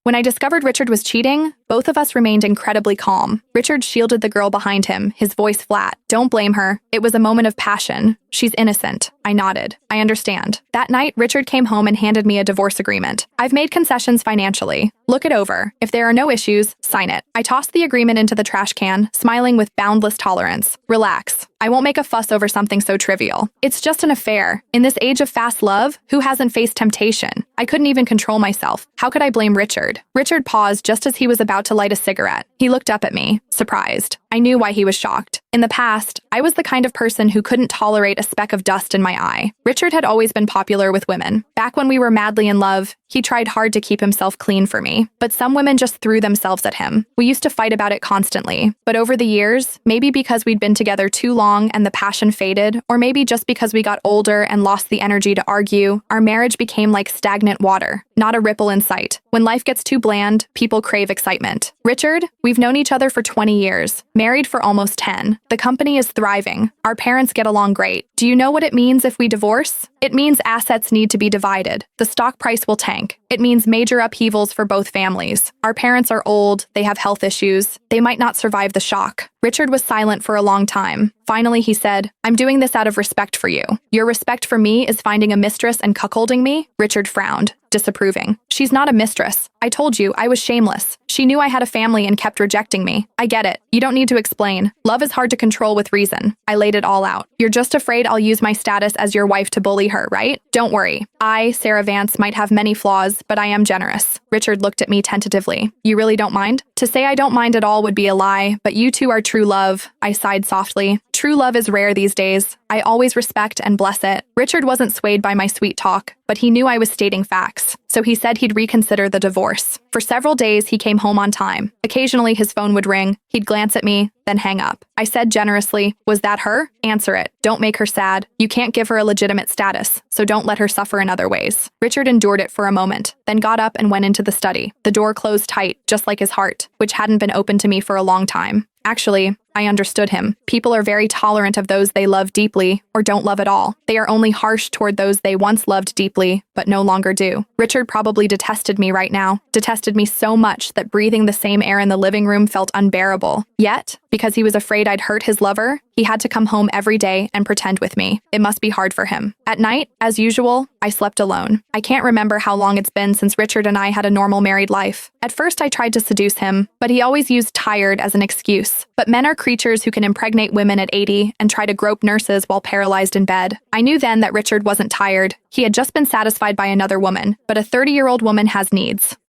When I discovered Richard was cheating, both of us remained incredibly calm. Richard shielded the girl behind him, his voice flat. Don't blame her. It was a moment of passion. She's innocent. I nodded. I understand. That night, Richard came home and handed me a divorce agreement. I've made concessions financially. Look it over. If there are no issues, sign it. I tossed the agreement into the trash can, smiling with boundless tolerance. Relax. I won't make a fuss over something so trivial. It's just an affair. In this age of fast love, who hasn't faced temptation? I couldn't even control myself. How could I blame Richard? Richard paused just as he was about to light a cigarette. He looked up at me, surprised. I knew why he was shocked. In the past, I was the kind of person who couldn't tolerate a speck of dust in my eye. Richard had always been popular with women. Back when we were madly in love, he tried hard to keep himself clean for me. But some women just threw themselves at him. We used to fight about it constantly. But over the years, maybe because we'd been together too long and the passion faded, or maybe just because we got older and lost the energy to argue, our marriage became like stagnant water, not a ripple in sight. When life gets too bland, people crave excitement. Richard, we've known each other for 20 years, married for almost 10. The company is thriving. Our parents get along great. Do you know what it means if we divorce? It means assets need to be divided. The stock price will tank. It means major upheavals for both families. Our parents are old, they have health issues. They might not survive the shock. Richard was silent for a long time. Finally, he said, I'm doing this out of respect for you. Your respect for me is finding a mistress and cuckolding me? Richard frowned, disapproving. She's not a mistress. I told you, I was shameless. She knew I had a family and kept rejecting me. I get it. You don't need to explain. Love is hard to control with reason. I laid it all out. You're just afraid I'll use my status as your wife to bully her, right? Don't worry. I, Sarah Vance, might have many flaws, but I am generous. Richard looked at me tentatively. You really don't mind? To say I don't mind at all would be a lie, but you two are true love. I sighed softly. True love is rare these days. I always respect and bless it. Richard wasn't swayed by my sweet talk, but he knew I was stating facts, so he said he'd reconsider the divorce. For several days, he came home on time. Occasionally, his phone would ring. He'd glance at me, then hang up. I said generously, was that her? Answer it. Don't make her sad. You can't give her a legitimate status, so don't let her suffer in other ways. Richard endured it for a moment, then got up and went into the study. The door closed tight, just like his heart, which hadn't been open to me for a long time. Actually, I understood him. People are very tolerant of those they love deeply or don't love at all. They are only harsh toward those they once loved deeply, but no longer do. Richard probably detested me right now, detested me so much that breathing the same air in the living room felt unbearable. Yet, because he was afraid I'd hurt his lover, he had to come home every day and pretend with me. It must be hard for him. At night, as usual, I slept alone. I can't remember how long it's been since Richard and I had a normal married life. At first, I tried to seduce him, but he always used tired as an excuse. But men are creatures who can impregnate women at 80 and try to grope nurses while paralyzed in bed. I knew then that Richard wasn't tired. He had just been satisfied by another woman, but a 30-year-old woman has needs.